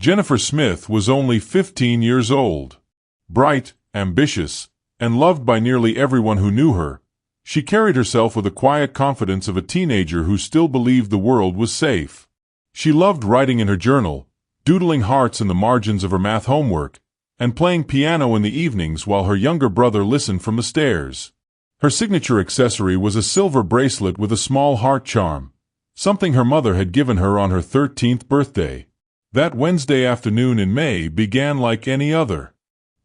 Jennifer Smith was only 15 years old. Bright, ambitious, and loved by nearly everyone who knew her, she carried herself with the quiet confidence of a teenager who still believed the world was safe. She loved writing in her journal, doodling hearts in the margins of her math homework, and playing piano in the evenings while her younger brother listened from the stairs. Her signature accessory was a silver bracelet with a small heart charm, something her mother had given her on her 13th birthday. That Wednesday afternoon in May began like any other.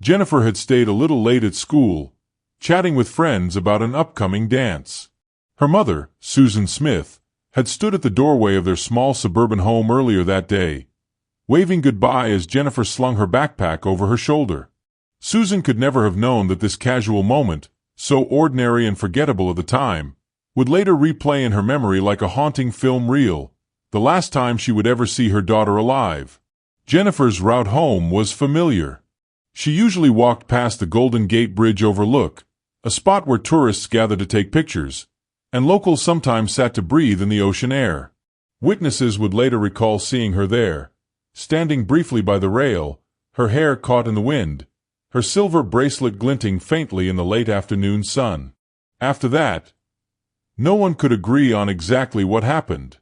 Jennifer had stayed a little late at school, chatting with friends about an upcoming dance. Her mother, Susan Smith, had stood at the doorway of their small suburban home earlier that day, waving goodbye as Jennifer slung her backpack over her shoulder. Susan could never have known that this casual moment, so ordinary and forgettable at the time, would later replay in her memory like a haunting film reel, the last time she would ever see her daughter alive. Jennifer's route home was familiar. She usually walked past the Golden Gate Bridge overlook, a spot where tourists gathered to take pictures, and locals sometimes sat to breathe in the ocean air. Witnesses would later recall seeing her there, standing briefly by the rail, her hair caught in the wind, her silver bracelet glinting faintly in the late afternoon sun. After that, no one could agree on exactly what happened.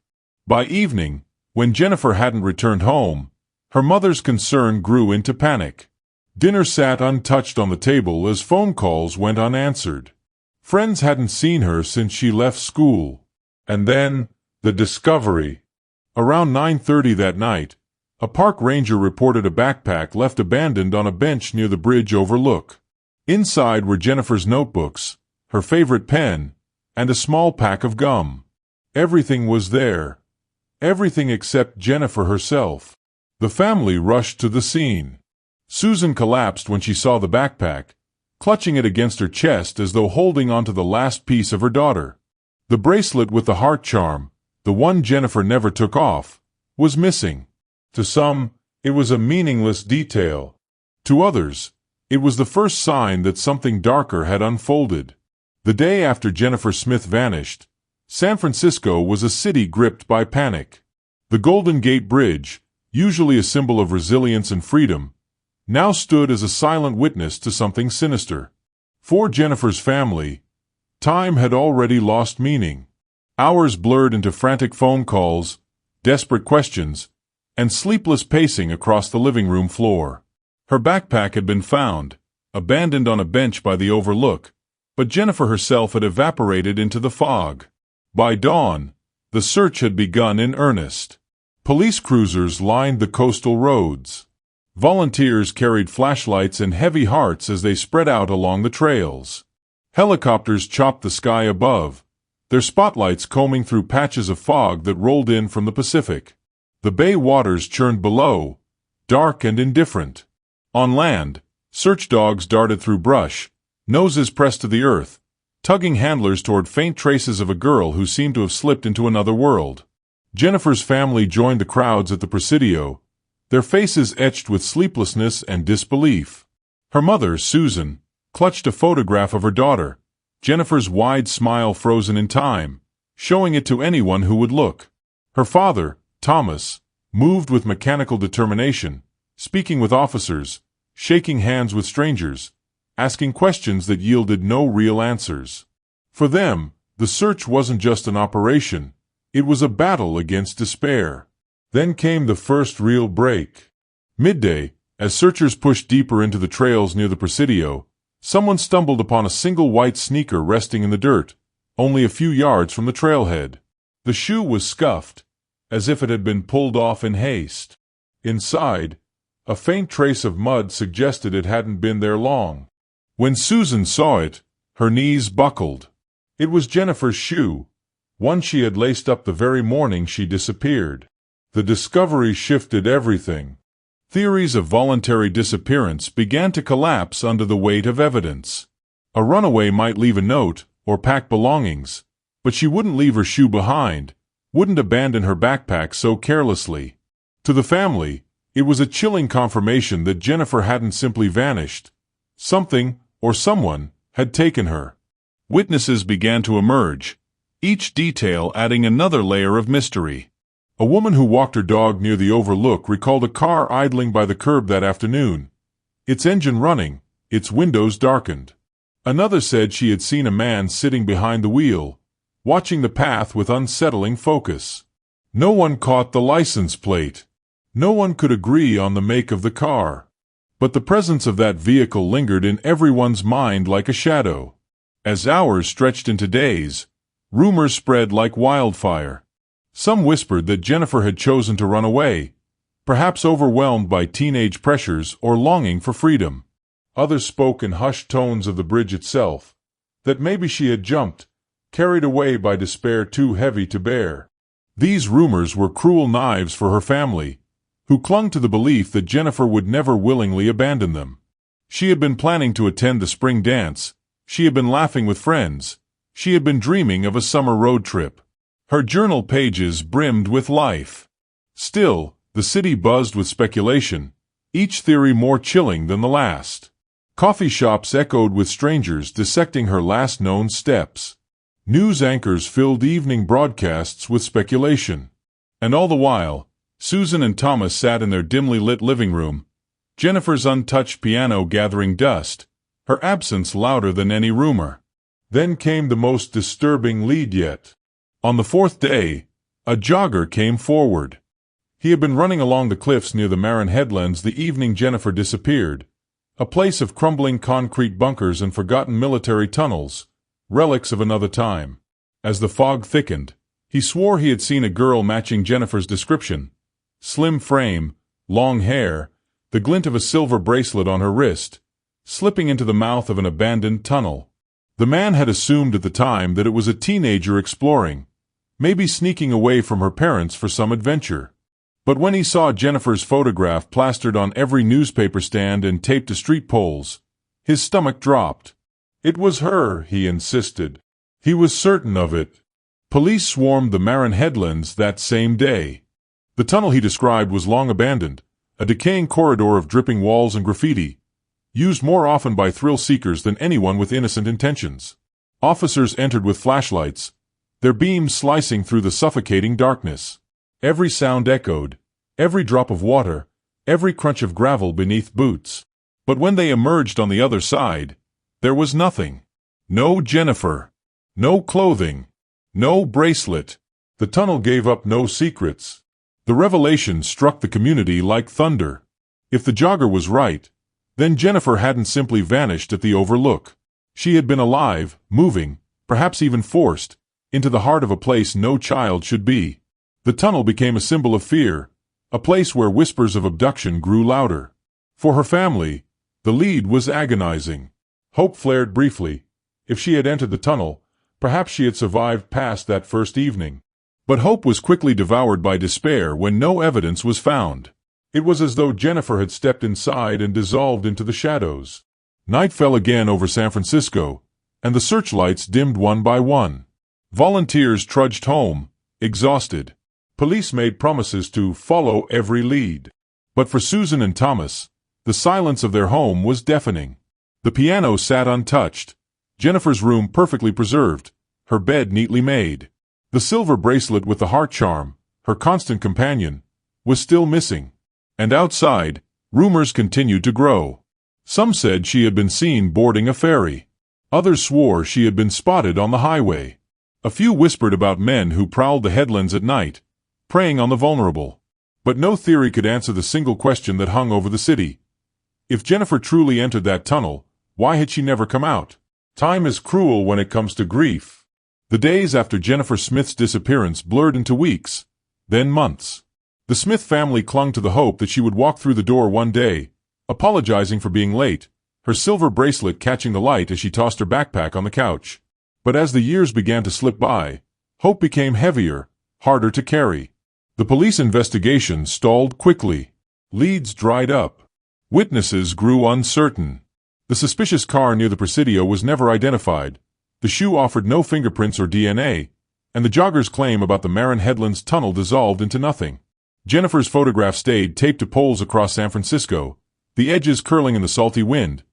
By evening, when Jennifer hadn't returned home, her mother's concern grew into panic. Dinner sat untouched on the table as phone calls went unanswered. Friends hadn't seen her since she left school. And then, the discovery. Around 9:30 that night, a park ranger reported a backpack left abandoned on a bench near the bridge overlook. Inside were Jennifer's notebooks, her favorite pen, and a small pack of gum. Everything was there. Everything except Jennifer herself. The family rushed to the scene. Susan collapsed when she saw the backpack, clutching it against her chest as though holding onto the last piece of her daughter. The bracelet with the heart charm, the one Jennifer never took off, was missing. To some, it was a meaningless detail. To others, it was the first sign that something darker had unfolded. The day after Jennifer Smith vanished, San Francisco was a city gripped by panic. The Golden Gate Bridge, usually a symbol of resilience and freedom, now stood as a silent witness to something sinister. For Jennifer's family, time had already lost meaning. Hours blurred into frantic phone calls, desperate questions, and sleepless pacing across the living room floor. Her backpack had been found, abandoned on a bench by the overlook, but Jennifer herself had evaporated into the fog. By dawn, the search had begun in earnest. Police cruisers lined the coastal roads. Volunteers carried flashlights and heavy hearts as they spread out along the trails. Helicopters chopped the sky above, their spotlights combing through patches of fog that rolled in from the Pacific. The bay waters churned below, dark and indifferent. On land, search dogs darted through brush, noses pressed to the earth, tugging handlers toward faint traces of a girl who seemed to have slipped into another world. Jennifer's family joined the crowds at the Presidio, their faces etched with sleeplessness and disbelief. Her mother, Susan, clutched a photograph of her daughter, Jennifer's wide smile frozen in time, showing it to anyone who would look. Her father, Thomas, moved with mechanical determination, speaking with officers, shaking hands with strangers, asking questions that yielded no real answers. For them, the search wasn't just an operation, it was a battle against despair. Then came the first real break. Midday, as searchers pushed deeper into the trails near the Presidio, someone stumbled upon a single white sneaker resting in the dirt, only a few yards from the trailhead. The shoe was scuffed, as if it had been pulled off in haste. Inside, a faint trace of mud suggested it hadn't been there long. When Susan saw it, her knees buckled. It was Jennifer's shoe, one she had laced up the very morning she disappeared. The discovery shifted everything. Theories of voluntary disappearance began to collapse under the weight of evidence. A runaway might leave a note or pack belongings, but she wouldn't leave her shoe behind, wouldn't abandon her backpack so carelessly. To the family, it was a chilling confirmation that Jennifer hadn't simply vanished. Something, or someone, had taken her. Witnesses began to emerge, each detail adding another layer of mystery. A woman who walked her dog near the overlook recalled a car idling by the curb that afternoon, its engine running, its windows darkened. Another said she had seen a man sitting behind the wheel, watching the path with unsettling focus. No one caught the license plate. No one could agree on the make of the car. But the presence of that vehicle lingered in everyone's mind like a shadow. As hours stretched into days, rumors spread like wildfire. Some whispered that Jennifer had chosen to run away, perhaps overwhelmed by teenage pressures or longing for freedom. Others spoke in hushed tones of the bridge itself, that maybe she had jumped, carried away by despair too heavy to bear. These rumors were cruel knives for her family, who clung to the belief that Jennifer would never willingly abandon them. She had been planning to attend the spring dance, she had been laughing with friends, she had been dreaming of a summer road trip. Her journal pages brimmed with life. Still, the city buzzed with speculation, each theory more chilling than the last. Coffee shops echoed with strangers dissecting her last known steps. News anchors filled evening broadcasts with speculation. And all the while, Susan and Thomas sat in their dimly lit living room, Jennifer's untouched piano gathering dust, her absence louder than any rumor. Then came the most disturbing lead yet. On the fourth day, a jogger came forward. He had been running along the cliffs near the Marin headlands the evening Jennifer disappeared, a place of crumbling concrete bunkers and forgotten military tunnels, relics of another time. As the fog thickened, he swore he had seen a girl matching Jennifer's description. Slim frame, long hair, the glint of a silver bracelet on her wrist, slipping into the mouth of an abandoned tunnel. The man had assumed at the time that it was a teenager exploring, maybe sneaking away from her parents for some adventure. But when he saw Jennifer's photograph plastered on every newspaper stand and taped to street poles, his stomach dropped. It was her, he insisted. He was certain of it. Police swarmed the Marin headlands that same day. The tunnel he described was long abandoned, a decaying corridor of dripping walls and graffiti, used more often by thrill-seekers than anyone with innocent intentions. Officers entered with flashlights, their beams slicing through the suffocating darkness. Every sound echoed, every drop of water, every crunch of gravel beneath boots. But when they emerged on the other side, there was nothing. No Jennifer. No clothing. No bracelet. The tunnel gave up no secrets. The revelation struck the community like thunder. If the jogger was right, then Jennifer hadn't simply vanished at the overlook. She had been alive, moving, perhaps even forced, into the heart of a place no child should be. The tunnel became a symbol of fear, a place where whispers of abduction grew louder. For her family, the lead was agonizing. Hope flared briefly. If she had entered the tunnel, perhaps she had survived past that first evening. But hope was quickly devoured by despair when no evidence was found. It was as though Jennifer had stepped inside and dissolved into the shadows. Night fell again over San Francisco, and the searchlights dimmed one by one. Volunteers trudged home, exhausted. Police made promises to follow every lead. But for Susan and Thomas, the silence of their home was deafening. The piano sat untouched, Jennifer's room perfectly preserved, her bed neatly made. The silver bracelet with the heart charm, her constant companion, was still missing. And outside, rumors continued to grow. Some said she had been seen boarding a ferry. Others swore she had been spotted on the highway. A few whispered about men who prowled the headlands at night, preying on the vulnerable. But no theory could answer the single question that hung over the city. If Jennifer truly entered that tunnel, why had she never come out? Time is cruel when it comes to grief. The days after Jennifer Smith's disappearance blurred into weeks, then months. The Smith family clung to the hope that she would walk through the door one day, apologizing for being late, her silver bracelet catching the light as she tossed her backpack on the couch. But as the years began to slip by, hope became heavier, harder to carry. The police investigation stalled quickly. Leads dried up. Witnesses grew uncertain. The suspicious car near the Presidio was never identified, the shoe offered no fingerprints or DNA, and the jogger's claim about the Marin Headlands tunnel dissolved into nothing. Jennifer's photograph stayed taped to poles across San Francisco, the edges curling in the salty wind,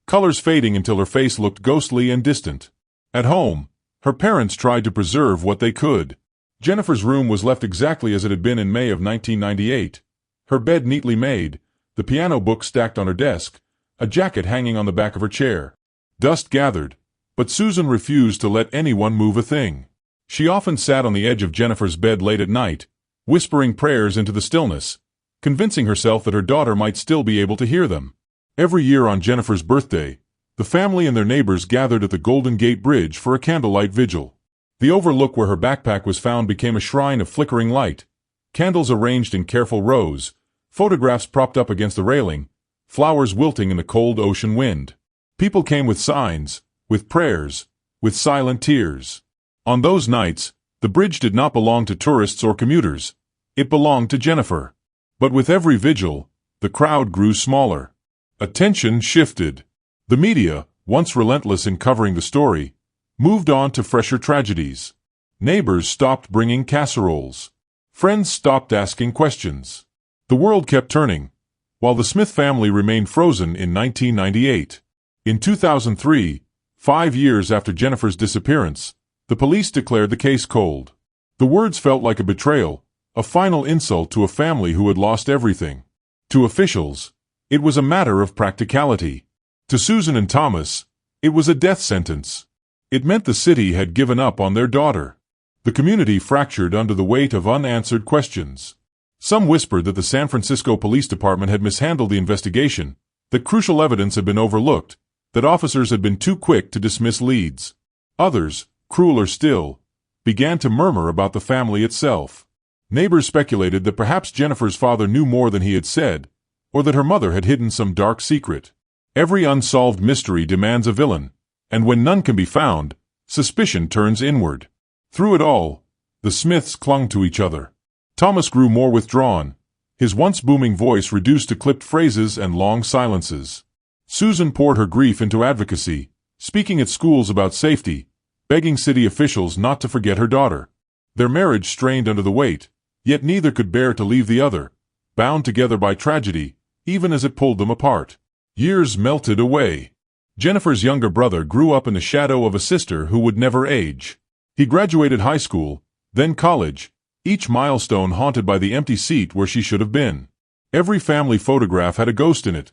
colors fading until her face looked ghostly and distant. At home, her parents tried to preserve what they could. Jennifer's room was left exactly as it had been in May of 1998. Her bed neatly made, the piano book stacked on her desk, a jacket hanging on the back of her chair. Dust gathered, but Susan refused to let anyone move a thing. She often sat on the edge of Jennifer's bed late at night, whispering prayers into the stillness, convincing herself that her daughter might still be able to hear them. Every year on Jennifer's birthday, the family and their neighbors gathered at the Golden Gate Bridge for a candlelight vigil. The overlook where her backpack was found became a shrine of flickering light, candles arranged in careful rows, photographs propped up against the railing, flowers wilting in the cold ocean wind. People came with signs, with prayers, with silent tears. On those nights, the bridge did not belong to tourists or commuters. It belonged to Jennifer. But with every vigil, the crowd grew smaller. Attention shifted. The media, once relentless in covering the story, moved on to fresher tragedies. Neighbors stopped bringing casseroles. Friends stopped asking questions. The world kept turning, while the Smith family remained frozen in 1998. In 2003, 5 years after Jennifer's disappearance, the police declared the case cold. The words felt like a betrayal, a final insult to a family who had lost everything. To officials, it was a matter of practicality. To Susan and Thomas, it was a death sentence. It meant the city had given up on their daughter. The community fractured under the weight of unanswered questions. Some whispered that the San Francisco Police Department had mishandled the investigation, that crucial evidence had been overlooked, that officers had been too quick to dismiss leads. Others, crueler still, began to murmur about the family itself. Neighbors speculated that perhaps Jennifer's father knew more than he had said, or that her mother had hidden some dark secret. Every unsolved mystery demands a villain, and when none can be found, suspicion turns inward. Through it all, the Smiths clung to each other. Thomas grew more withdrawn, his once booming voice reduced to clipped phrases and long silences. Susan poured her grief into advocacy, speaking at schools about safety, begging city officials not to forget her daughter. Their marriage strained under the weight, yet neither could bear to leave the other, bound together by tragedy, even as it pulled them apart. Years melted away. Jennifer's younger brother grew up in the shadow of a sister who would never age. He graduated high school, then college, each milestone haunted by the empty seat where she should have been. Every family photograph had a ghost in it,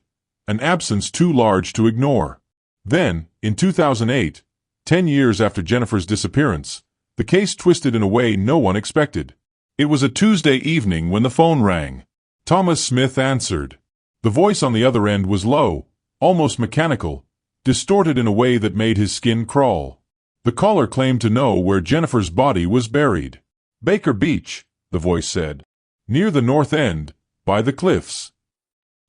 an absence too large to ignore. Then, in 2008, 10 years after Jennifer's disappearance, the case twisted in a way no one expected. It was a Tuesday evening when the phone rang. Thomas Smith answered. The voice on the other end was low, almost mechanical, distorted in a way that made his skin crawl. The caller claimed to know where Jennifer's body was buried. Baker Beach, the voice said. Near the north end, by the cliffs.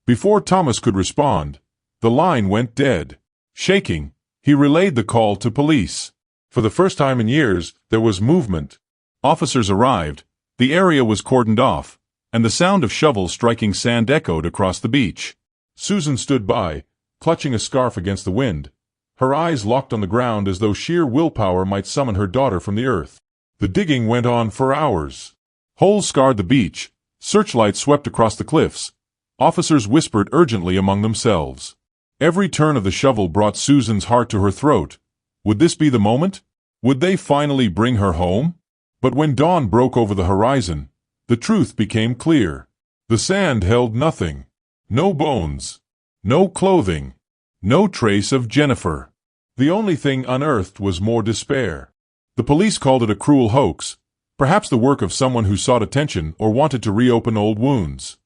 Before Thomas could respond, the line went dead. Shaking, he relayed the call to police. For the first time in years, there was movement. Officers arrived, the area was cordoned off, and the sound of shovels striking sand echoed across the beach. Susan stood by, clutching a scarf against the wind, her eyes locked on the ground as though sheer willpower might summon her daughter from the earth. The digging went on for hours. Holes scarred the beach, searchlights swept across the cliffs. Officers whispered urgently among themselves. Every turn of the shovel brought Susan's heart to her throat. Would this be the moment? Would they finally bring her home? But when dawn broke over the horizon, the truth became clear. The sand held nothing. No bones. No clothing. No trace of Jennifer. The only thing unearthed was more despair. The police called it a cruel hoax, perhaps the work of someone who sought attention or wanted to reopen old wounds.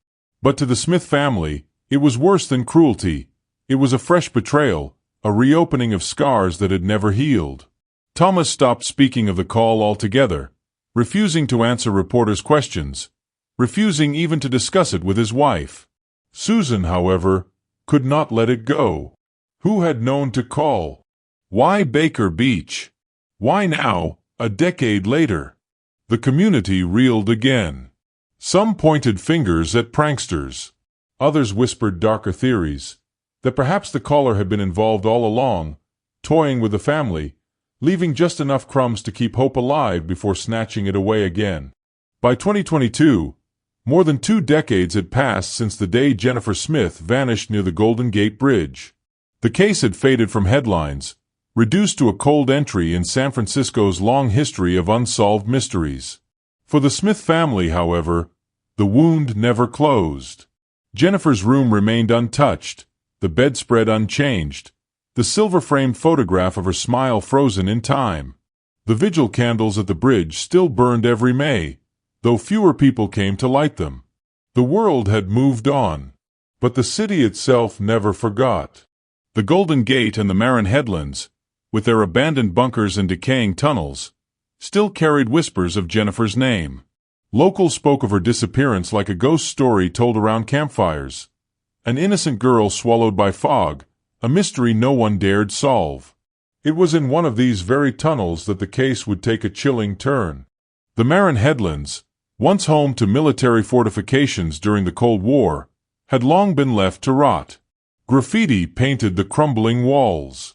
But to the Smith family, it was worse than cruelty. It was a fresh betrayal, a reopening of scars that had never healed. Thomas stopped speaking of the call altogether, refusing to answer reporters' questions, refusing even to discuss it with his wife. Susan, however, could not let it go. Who had known to call? Why Baker Beach? Why now, a decade later? The community reeled again. Some pointed fingers at pranksters. Others whispered darker theories, that perhaps the caller had been involved all along, toying with the family, leaving just enough crumbs to keep hope alive before snatching it away again. By 2022, more than 2 decades had passed since the day Jennifer Smith vanished near the Golden Gate Bridge. The case had faded from headlines, reduced to a cold entry in San Francisco's long history of unsolved mysteries. For the Smith family, however, the wound never closed. Jennifer's room remained untouched, the bedspread unchanged, the silver-framed photograph of her smile frozen in time. The vigil candles at the bridge still burned every May, though fewer people came to light them. The world had moved on, but the city itself never forgot. The Golden Gate and the Marin Headlands, with their abandoned bunkers and decaying tunnels, still carried whispers of Jennifer's name. Locals spoke of her disappearance like a ghost story told around campfires. An innocent girl swallowed by fog, a mystery no one dared solve. It was in one of these very tunnels that the case would take a chilling turn. The Marin Headlands, once home to military fortifications during the Cold War, had long been left to rot. Graffiti painted the crumbling walls.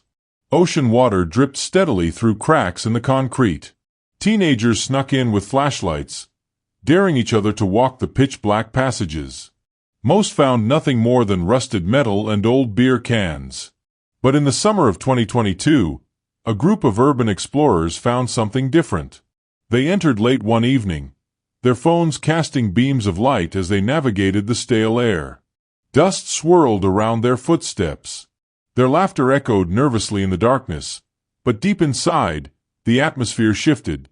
Ocean water dripped steadily through cracks in the concrete. Teenagers snuck in with flashlights, daring each other to walk the pitch-black passages. Most found nothing more than rusted metal and old beer cans. But in the summer of 2022, a group of urban explorers found something different. They entered late one evening, their phones casting beams of light as they navigated the stale air. Dust swirled around their footsteps. Their laughter echoed nervously in the darkness, but deep inside, the atmosphere shifted.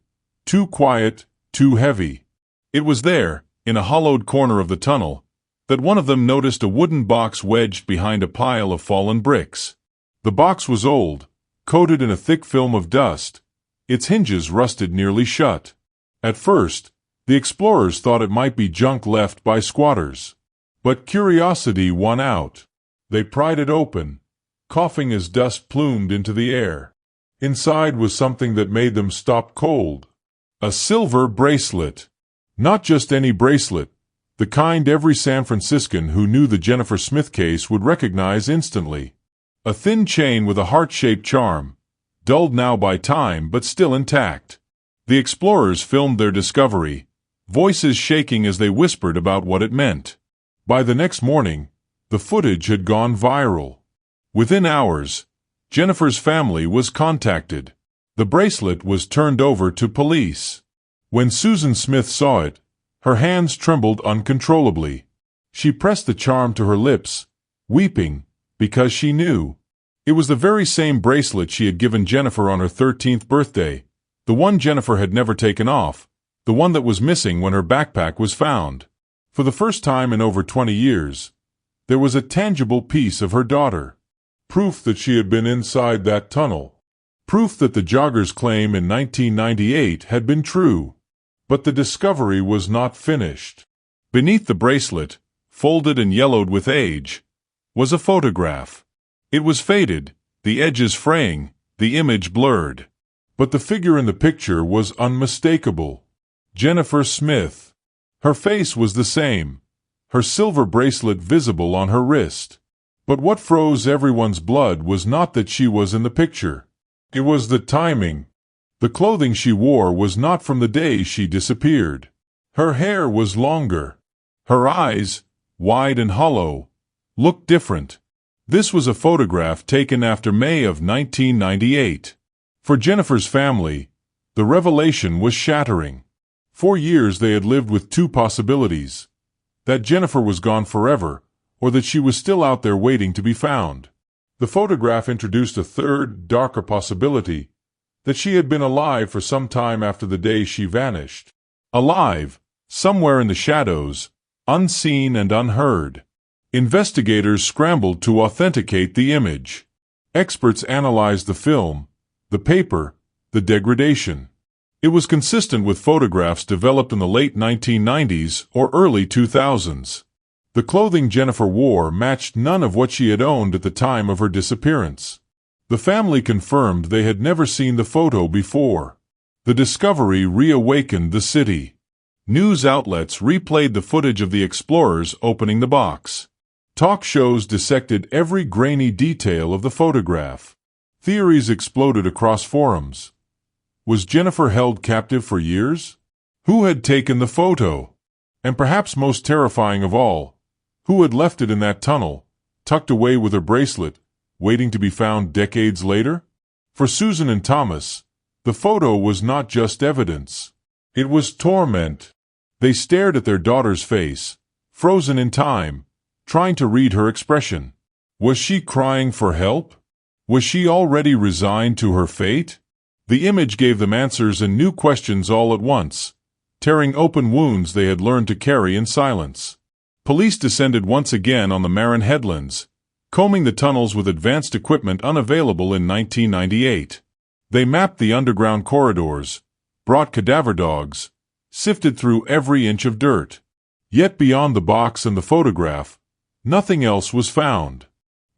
Too quiet, too heavy. It was there, in a hollowed corner of the tunnel, that one of them noticed a wooden box wedged behind a pile of fallen bricks. The box was old, coated in a thick film of dust, its hinges rusted nearly shut. At first, the explorers thought it might be junk left by squatters. But curiosity won out. They pried it open, coughing as dust plumed into the air. Inside was something that made them stop cold. A silver bracelet. Not just any bracelet, the kind every San Franciscan who knew the Jennifer Smith case would recognize instantly. A thin chain with a heart-shaped charm, dulled now by time but still intact. The explorers filmed their discovery, voices shaking as they whispered about what it meant. By the next morning, the footage had gone viral. Within hours, Jennifer's family was contacted. The bracelet was turned over to police. When Susan Smith saw it, her hands trembled uncontrollably. She pressed the charm to her lips, weeping, because she knew. It was the very same bracelet she had given Jennifer on her 13th birthday, the one Jennifer had never taken off, the one that was missing when her backpack was found. For the first time in over 20 years, there was a tangible piece of her daughter. Proof that she had been inside that tunnel. Proof that the jogger's claim in 1998 had been true. But the discovery was not finished. Beneath the bracelet, folded and yellowed with age, was a photograph. It was faded, the edges fraying, the image blurred. But the figure in the picture was unmistakable. Jennifer Smith. Her face was the same, her silver bracelet visible on her wrist. But what froze everyone's blood was not that she was in the picture. It was the timing. The clothing she wore was not from the day she disappeared. Her hair was longer. Her eyes, wide and hollow, looked different. This was a photograph taken after May of 1998. For Jennifer's family, the revelation was shattering. For years they had lived with two possibilities: that Jennifer was gone forever, or that she was still out there waiting to be found. The photograph introduced a third, darker possibility: that she had been alive for some time after the day she vanished. Alive, somewhere in the shadows, unseen and unheard. Investigators scrambled to authenticate the image. Experts analyzed the film, the paper, the degradation. It was consistent with photographs developed in the late 1990s or early 2000s. The clothing Jennifer wore matched none of what she had owned at the time of her disappearance. The family confirmed they had never seen the photo before. The discovery reawakened the city. News outlets replayed the footage of the explorers opening the box. Talk shows dissected every grainy detail of the photograph. Theories exploded across forums. Was Jennifer held captive for years? Who had taken the photo? And perhaps most terrifying of all, who had left it in that tunnel, tucked away with her bracelet, waiting to be found decades later? For Susan and Thomas, the photo was not just evidence. It was torment. They stared at their daughter's face, frozen in time, trying to read her expression. Was she crying for help? Was she already resigned to her fate? The image gave them answers and new questions all at once, tearing open wounds they had learned to carry in silence. Police descended once again on the Marin headlands, combing the tunnels with advanced equipment unavailable in 1998. They mapped the underground corridors, brought cadaver dogs, sifted through every inch of dirt. Yet beyond the box and the photograph, nothing else was found.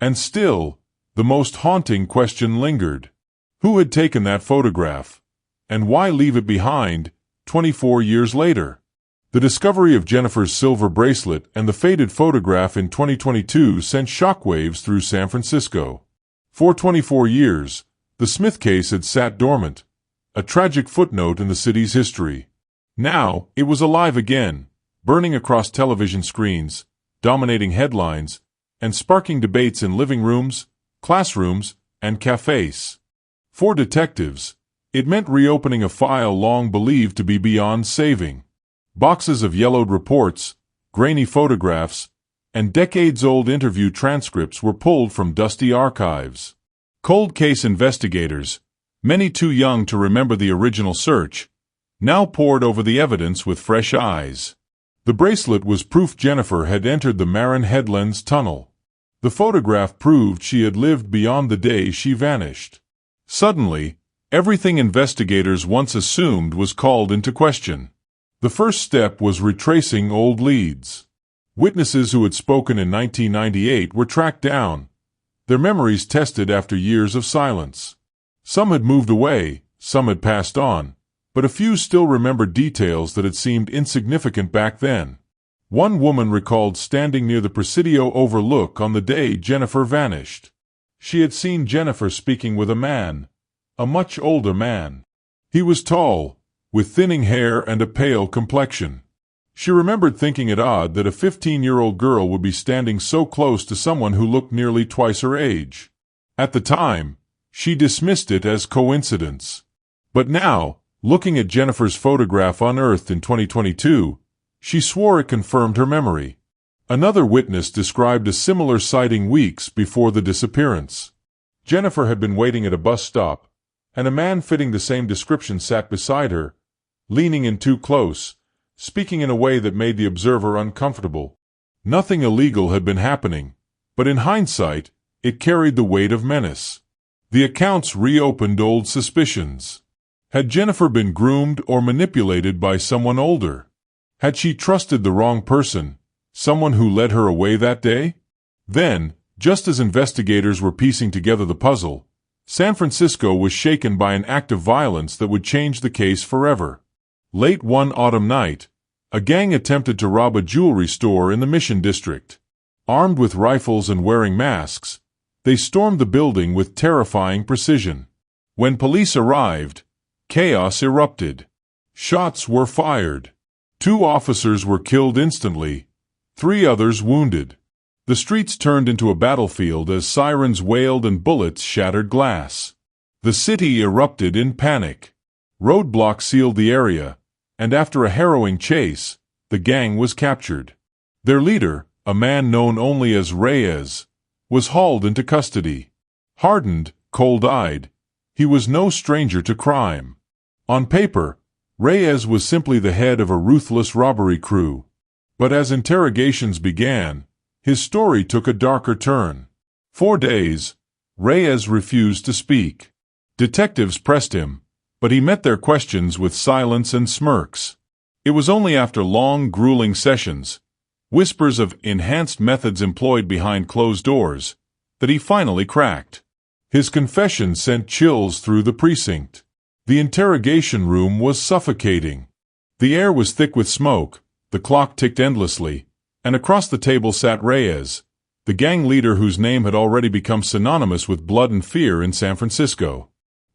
And still, the most haunting question lingered. Who had taken that photograph? And why leave it behind, 24 years later? The discovery of Jennifer's silver bracelet and the faded photograph in 2022 sent shockwaves through San Francisco. For 24 years, the Smith case had sat dormant, a tragic footnote in the city's history. Now, it was alive again, burning across television screens, dominating headlines, and sparking debates in living rooms, classrooms, and cafes. For detectives, it meant reopening a file long believed to be beyond saving. Boxes of yellowed reports, grainy photographs, and decades-old interview transcripts were pulled from dusty archives. Cold case investigators, many too young to remember the original search, now pored over the evidence with fresh eyes. The bracelet was proof Jennifer had entered the Marin Headlands tunnel. The photograph proved she had lived beyond the day she vanished. Suddenly, everything investigators once assumed was called into question. The first step was retracing old leads. Witnesses who had spoken in 1998 were tracked down, their memories tested after years of silence. Some had moved away, some had passed on, but a few still remembered details that had seemed insignificant back then. One woman recalled standing near the Presidio Overlook on the day Jennifer vanished. She had seen Jennifer speaking with a man, a much older man. He was tall, with thinning hair and a pale complexion. She remembered thinking it odd that a 15-year-old girl would be standing so close to someone who looked nearly twice her age. At the time, she dismissed it as coincidence. But now, looking at Jennifer's photograph unearthed in 2022, she swore it confirmed her memory. Another witness described a similar sighting weeks before the disappearance. Jennifer had been waiting at a bus stop, and a man fitting the same description sat beside her, leaning in too close, speaking in a way that made the observer uncomfortable. Nothing illegal had been happening, but in hindsight, it carried the weight of menace. The accounts reopened old suspicions. Had Jennifer been groomed or manipulated by someone older? Had she trusted the wrong person, someone who led her away that day? Then, just as investigators were piecing together the puzzle, San Francisco was shaken by an act of violence that would change the case forever. Late one autumn night, a gang attempted to rob a jewelry store in the Mission District. Armed with rifles and wearing masks, they stormed the building with terrifying precision. When police arrived, chaos erupted. Shots were fired. 2 officers were killed instantly, 3 others wounded. The streets turned into a battlefield as sirens wailed and bullets shattered glass. The city erupted in panic. Roadblocks sealed the area, and after a harrowing chase, the gang was captured. Their leader, a man known only as Reyes, was hauled into custody. Hardened, cold-eyed, he was no stranger to crime. On paper, Reyes was simply the head of a ruthless robbery crew. But as interrogations began, his story took a darker turn. For days, Reyes refused to speak. Detectives pressed him, but he met their questions with silence and smirks. It was only after long, grueling sessions, whispers of enhanced methods employed behind closed doors, that he finally cracked. His confession sent chills through the precinct. The interrogation room was suffocating. The air was thick with smoke, the clock ticked endlessly, and across the table sat Reyes, the gang leader whose name had already become synonymous with blood and fear in San Francisco.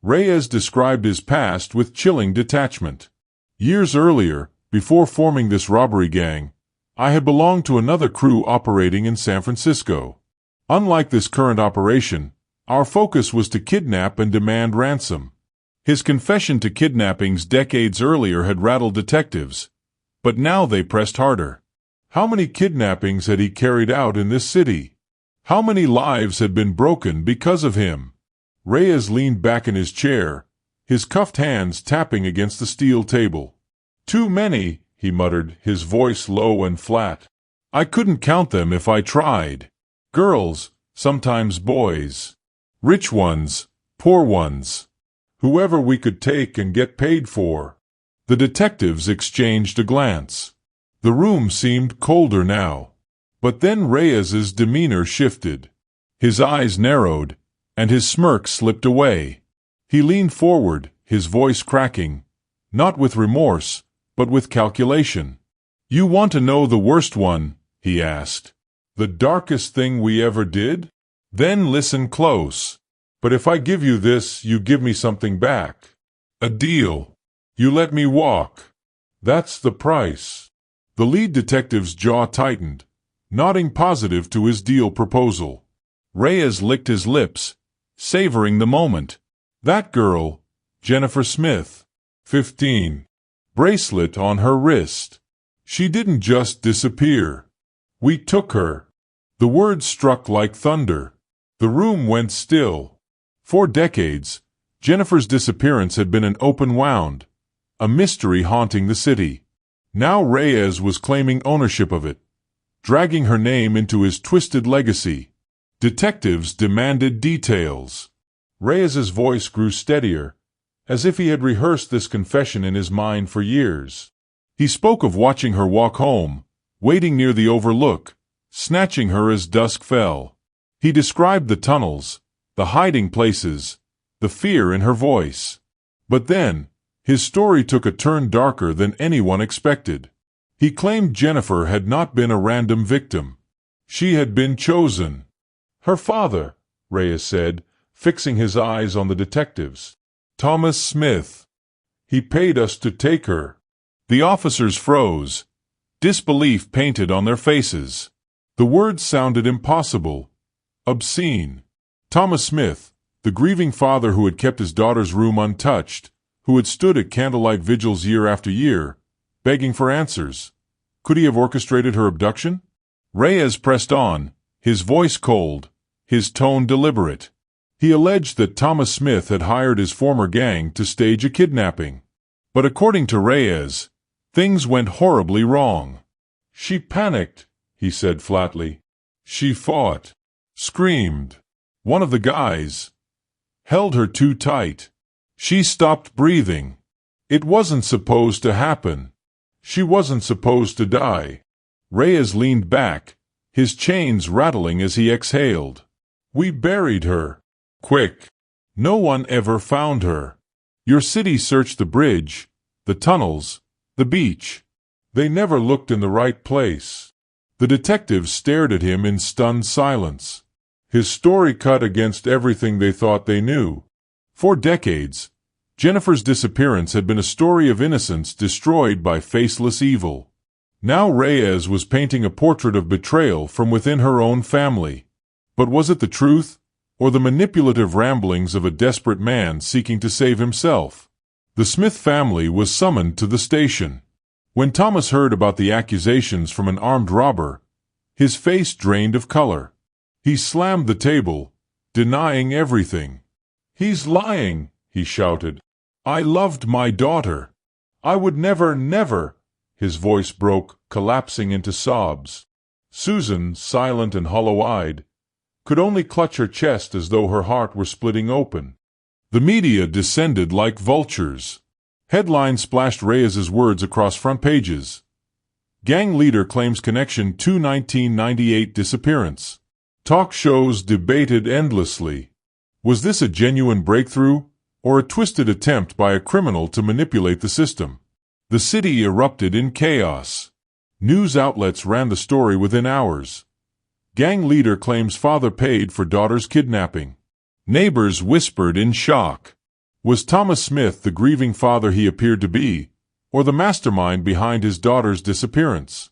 Reyes described his past with chilling detachment. Years earlier, before forming this robbery gang, I had belonged to another crew operating in San Francisco. Unlike this current operation, our focus was to kidnap and demand ransom. His confession to kidnappings decades earlier had rattled detectives, but now they pressed harder. How many kidnappings had he carried out in this city? How many lives had been broken because of him? Reyes leaned back in his chair, his cuffed hands tapping against the steel table. "Too many," he muttered, his voice low and flat. "I couldn't count them if I tried. Girls, sometimes boys. Rich ones, poor ones. Whoever we could take and get paid for." The detectives exchanged a glance. The room seemed colder now. But then Reyes's demeanor shifted. His eyes narrowed, and his smirk slipped away. He leaned forward, his voice cracking, not with remorse, but with calculation. "You want to know the worst one?" he asked. "The darkest thing we ever did? Then listen close. But if I give you this, you give me something back. A deal. You let me walk. That's the price." The lead detective's jaw tightened, nodding positive to his deal proposal. Reyes licked his lips, savoring the moment. That girl, Jennifer Smith, 15. Bracelet on her wrist. She didn't just disappear. We took her. The words struck like thunder. The room went still. For decades, Jennifer's disappearance had been an open wound, a mystery haunting the city. Now Reyes was claiming ownership of it, dragging her name into his twisted legacy. Detectives demanded details. Reyes's voice grew steadier, as if he had rehearsed this confession in his mind for years. He spoke of watching her walk home, waiting near the overlook, snatching her as dusk fell. He described the tunnels, the hiding places, the fear in her voice. But then, his story took a turn darker than anyone expected. He claimed Jennifer had not been a random victim. She had been chosen. "Her father," Reyes said, fixing his eyes on the detectives. "Thomas Smith. He paid us to take her." The officers froze, disbelief painted on their faces. The words sounded impossible, obscene. Thomas Smith, the grieving father who had kept his daughter's room untouched, who had stood at candlelight vigils year after year, begging for answers. Could he have orchestrated her abduction? Reyes pressed on, his voice cold, his tone deliberate. He alleged that Thomas Smith had hired his former gang to stage a kidnapping. But according to Reyes, things went horribly wrong. "She panicked," he said flatly. "She fought, screamed. One of the guys held her too tight. She stopped breathing. It wasn't supposed to happen. She wasn't supposed to die." Reyes leaned back, his chains rattling as he exhaled. "We buried her. Quick. No one ever found her. Your city searched the bridge, the tunnels, the beach. They never looked in the right place." The detectives stared at him in stunned silence. His story cut against everything they thought they knew. For decades, Jennifer's disappearance had been a story of innocence destroyed by faceless evil. Now Reyes was painting a portrait of betrayal from within her own family. But was it the truth, or the manipulative ramblings of a desperate man seeking to save himself? The Smith family was summoned to the station. When Thomas heard about the accusations from an armed robber, his face drained of color. He slammed the table, denying everything. "He's lying," he shouted. "I loved my daughter. I would never." His voice broke, collapsing into sobs. Susan, silent and hollow-eyed, could only clutch her chest as though her heart were splitting open. The media descended like vultures. Headlines splashed Reyes's words across front pages. Gang leader claims connection to 1998 disappearance. Talk shows debated endlessly. Was this a genuine breakthrough, or a twisted attempt by a criminal to manipulate the system? The city erupted in chaos. News outlets ran the story within hours. Gang leader claims father paid for daughter's kidnapping. Neighbors whispered in shock. Was Thomas Smith the grieving father he appeared to be, or the mastermind behind his daughter's disappearance?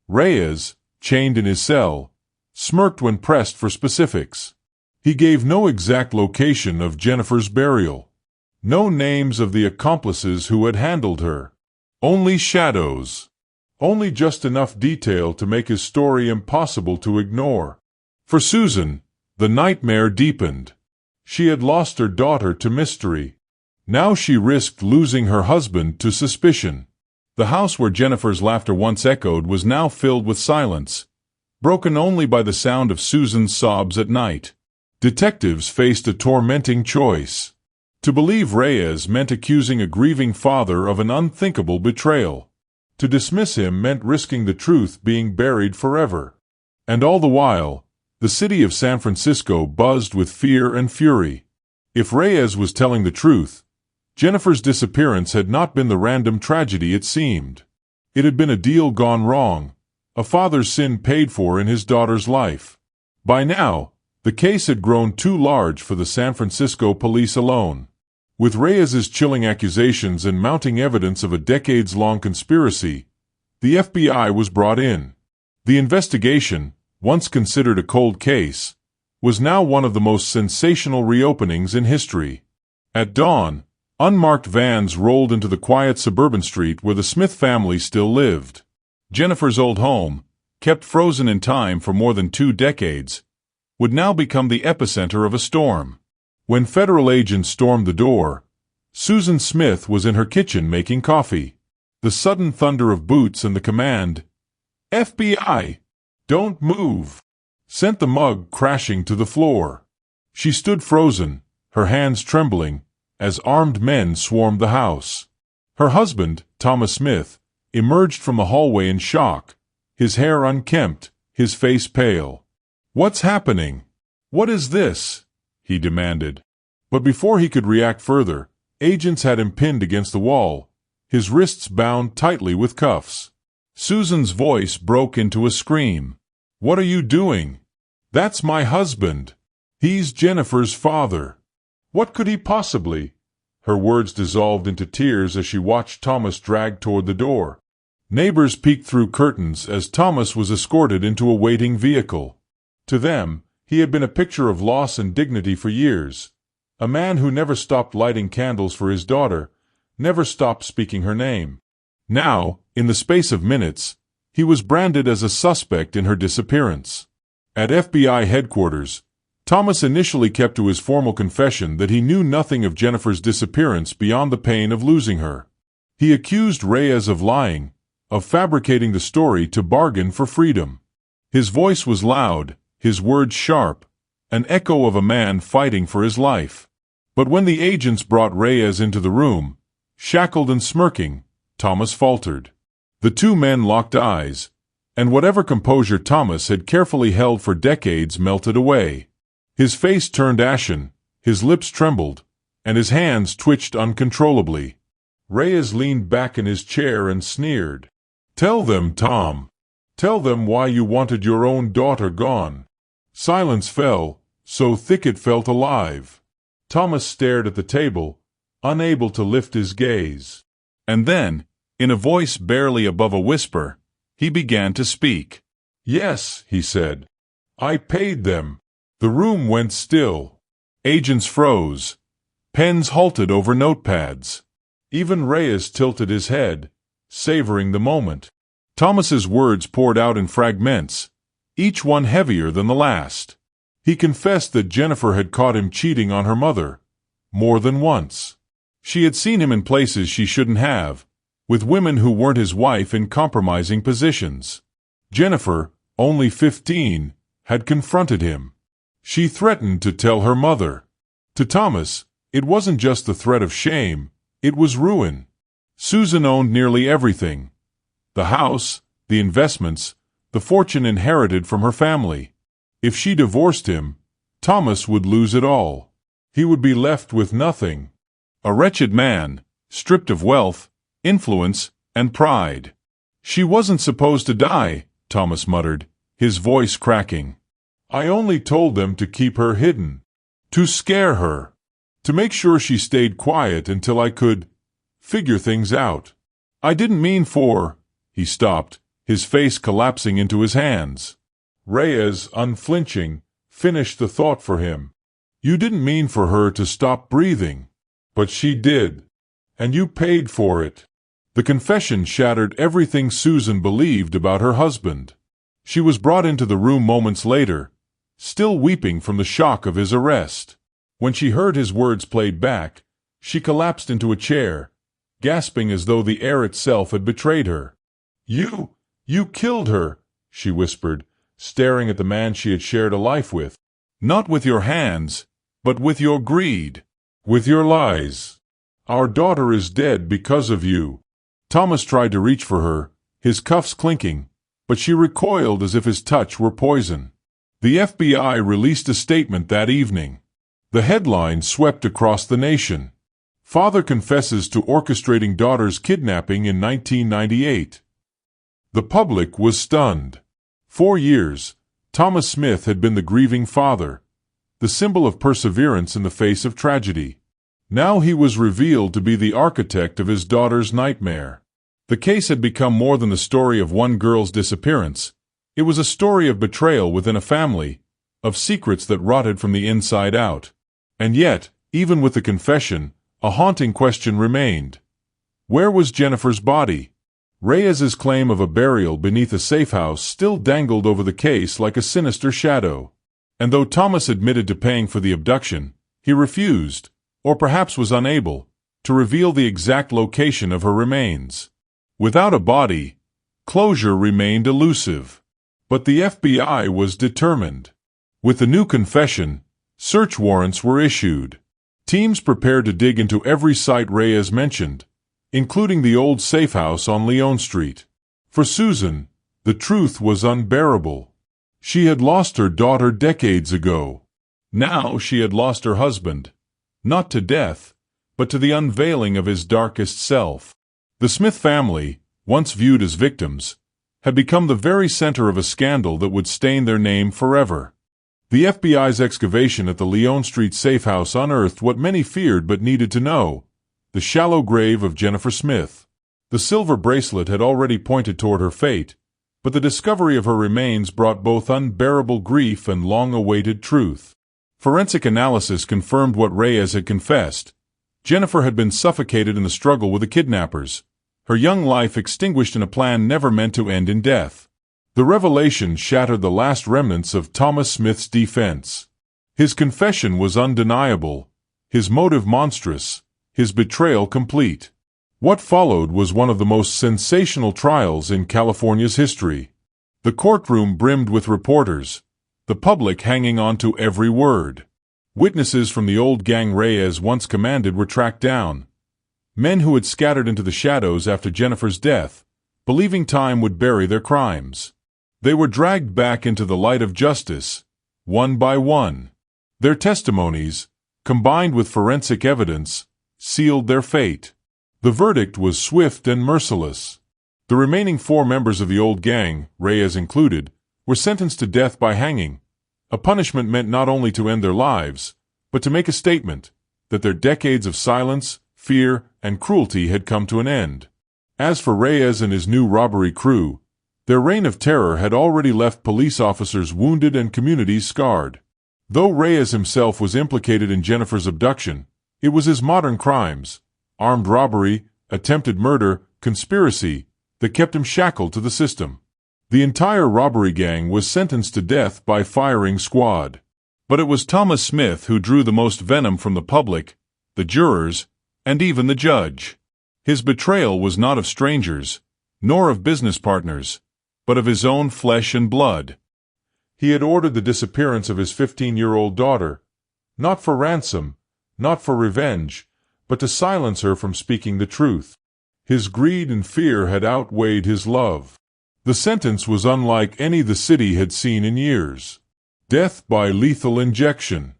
Reyes, chained in his cell, smirked when pressed for specifics. He gave no exact location of Jennifer's burial. No names of the accomplices who had handled her. Only shadows. Only just enough detail to make his story impossible to ignore. For Susan, the nightmare deepened. She had lost her daughter to mystery. Now she risked losing her husband to suspicion. The house where Jennifer's laughter once echoed was now filled with silence, broken only by the sound of Susan's sobs at night. Detectives faced a tormenting choice. To believe Reyes meant accusing a grieving father of an unthinkable betrayal. To dismiss him meant risking the truth being buried forever. And all the while, the city of San Francisco buzzed with fear and fury. If Reyes was telling the truth, Jennifer's disappearance had not been the random tragedy it seemed. It had been a deal gone wrong, a father's sin paid for in his daughter's life. By now, the case had grown too large for the San Francisco police alone. With Reyes's chilling accusations and mounting evidence of a decades-long conspiracy, the FBI was brought in. The investigation, once considered a cold case, was now one of the most sensational reopenings in history. At dawn, unmarked vans rolled into the quiet suburban street where the Smith family still lived. Jennifer's old home, kept frozen in time for more than 2 decades, would now become the epicenter of a storm. When federal agents stormed the door, Susan Smith was in her kitchen making coffee. The sudden thunder of boots and the command, "FBI, don't move," sent the mug crashing to the floor. She stood frozen, her hands trembling, as armed men swarmed the house. Her husband, Thomas Smith, emerged from the hallway in shock, his hair unkempt, his face pale. "What's happening? What is this?" he demanded. But before he could react further, agents had him pinned against the wall, his wrists bound tightly with cuffs. Susan's voice broke into a scream. "What are you doing? That's my husband. He's Jennifer's father. What could he possibly—" Her words dissolved into tears as she watched Thomas drag toward the door. Neighbors peeked through curtains as Thomas was escorted into a waiting vehicle. To them, he had been a picture of loss and dignity for years, a man who never stopped lighting candles for his daughter, never stopped speaking her name. Now, in the space of minutes, he was branded as a suspect in her disappearance. At FBI headquarters, Thomas initially kept to his formal confession that he knew nothing of Jennifer's disappearance beyond the pain of losing her. He accused Reyes of lying, of fabricating the story to bargain for freedom. His voice was loud, his words sharp, an echo of a man fighting for his life. But when the agents brought Reyes into the room, shackled and smirking, Thomas faltered. The 2 men locked eyes, and whatever composure Thomas had carefully held for decades melted away. His face turned ashen, his lips trembled, and his hands twitched uncontrollably. Reyes leaned back in his chair and sneered. "Tell them, Tom. Tell them why you wanted your own daughter gone." Silence fell, so thick it felt alive. Thomas stared at the table, unable to lift his gaze. And then, in a voice barely above a whisper, he began to speak. "Yes," he said. "I paid them." The room went still. Agents froze. Pens halted over notepads. Even Reyes tilted his head, savoring the moment. Thomas's words poured out in fragments, each one heavier than the last. He confessed that Jennifer had caught him cheating on her mother, more than once. She had seen him in places she shouldn't have, with women who weren't his wife in compromising positions. Jennifer, only 15, had confronted him. She threatened to tell her mother. To Thomas, it wasn't just the threat of shame, it was ruin. Susan owned nearly everything. The house, the investments, the fortune inherited from her family. If she divorced him, Thomas would lose it all. He would be left with nothing. A wretched man, stripped of wealth, influence, and pride. "She wasn't supposed to die," Thomas muttered, his voice cracking. "I only told them to keep her hidden. To scare her. To make sure she stayed quiet until I could figure things out. I didn't mean for—" He stopped, his face collapsing into his hands. Reyes, unflinching, finished the thought for him. "You didn't mean for her to stop breathing. But she did. And you paid for it. The confession shattered everything Susan believed about her husband. She was brought into the room moments later, still weeping from the shock of his arrest. When she heard his words played back, she collapsed into a chair, gasping as though the air itself had betrayed her. You killed her," she whispered, staring at the man she had shared a life with. "Not with your hands, but with your greed, with your lies. Our daughter is dead because of you." Thomas tried to reach for her, his cuffs clinking, but she recoiled as if his touch were poison. The FBI released a statement that evening. The headline swept across the nation. Father confesses to orchestrating daughter's kidnapping in 1998. The public was stunned. For years, Thomas Smith had been the grieving father, the symbol of perseverance in the face of tragedy. Now he was revealed to be the architect of his daughter's nightmare. The case had become more than the story of one girl's disappearance. It was a story of betrayal within a family, of secrets that rotted from the inside out. And yet, even with the confession, a haunting question remained. Where was Jennifer's body? Reyes's claim of a burial beneath a safe house still dangled over the case like a sinister shadow. And though Thomas admitted to paying for the abduction, he refused, or perhaps was unable, to reveal the exact location of her remains. Without a body, closure remained elusive. But the FBI was determined. With the new confession, search warrants were issued. Teams prepared to dig into every site Reyes mentioned, including the old safe house on Leon Street. For Susan, the truth was unbearable. She had lost her daughter decades ago. Now she had lost her husband, not to death, but to the unveiling of his darkest self. The Smith family, once viewed as victims, had become the very center of a scandal that would stain their name forever. The FBI's excavation at the Leon Street safe house unearthed what many feared but needed to know: the shallow grave of Jennifer Smith. The silver bracelet had already pointed toward her fate, but the discovery of her remains brought both unbearable grief and long-awaited truth. Forensic analysis confirmed what Reyes had confessed. Jennifer had been suffocated in the struggle with the kidnappers, her young life extinguished in a plan never meant to end in death. The revelation shattered the last remnants of Thomas Smith's defense. His confession was undeniable, his motive monstrous, his betrayal complete. What followed was one of the most sensational trials in California's history. The courtroom brimmed with reporters, the public hanging on to every word. Witnesses from the old gang Reyes once commanded were tracked down. Men who had scattered into the shadows after Jennifer's death, believing time would bury their crimes. They were dragged back into the light of justice, one by one. Their testimonies, combined with forensic evidence, sealed their fate. The verdict was swift and merciless. The remaining 4 members of the old gang, Reyes included, were sentenced to death by hanging, a punishment meant not only to end their lives, but to make a statement that their decades of silence, fear, and cruelty had come to an end. As for Reyes and his new robbery crew, their reign of terror had already left police officers wounded and communities scarred. Though Reyes himself was implicated in Jennifer's abduction, it was his modern crimes, armed robbery, attempted murder, conspiracy, that kept him shackled to the system. The entire robbery gang was sentenced to death by firing squad. But it was Thomas Smith who drew the most venom from the public, the jurors, and even the judge. His betrayal was not of strangers, nor of business partners, but of his own flesh and blood. He had ordered the disappearance of his 15-year-old daughter, not for ransom, not for revenge, but to silence her from speaking the truth. His greed and fear had outweighed his love. The sentence was unlike any the city had seen in years. Death by lethal injection.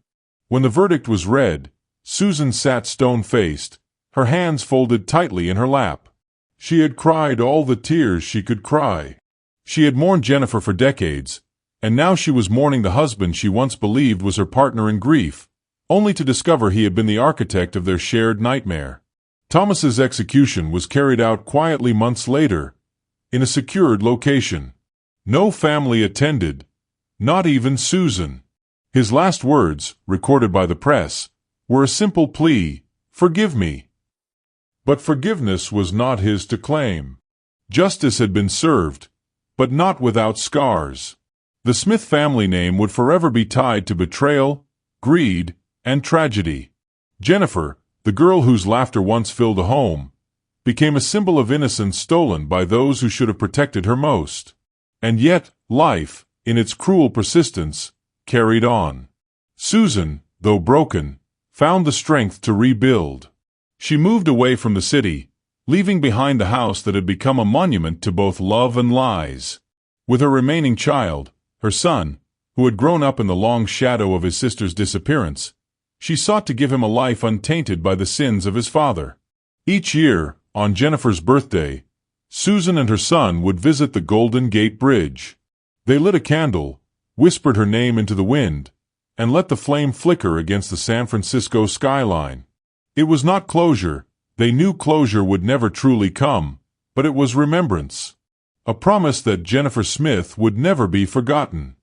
When the verdict was read, Susan sat stone-faced, her hands folded tightly in her lap. She had cried all the tears she could cry. She had mourned Jennifer for decades, and now she was mourning the husband she once believed was her partner in grief, only to discover he had been the architect of their shared nightmare. Thomas's execution was carried out quietly months later, in a secured location. No family attended, not even Susan. His last words, recorded by the press, were a simple plea: "Forgive me." But forgiveness was not his to claim. Justice had been served, but not without scars. The Smith family name would forever be tied to betrayal, greed, and tragedy. Jennifer, the girl whose laughter once filled a home, became a symbol of innocence stolen by those who should have protected her most. And yet, life, in its cruel persistence, carried on. Susan, though broken, found the strength to rebuild. She moved away from the city, leaving behind the house that had become a monument to both love and lies. With her remaining child, her son, who had grown up in the long shadow of his sister's disappearance, she sought to give him a life untainted by the sins of his father. Each year, on Jennifer's birthday, Susan and her son would visit the Golden Gate Bridge. They lit a candle, whispered her name into the wind, and let the flame flicker against the San Francisco skyline. It was not closure. They knew closure would never truly come, but it was remembrance. A promise that Jennifer Smith would never be forgotten.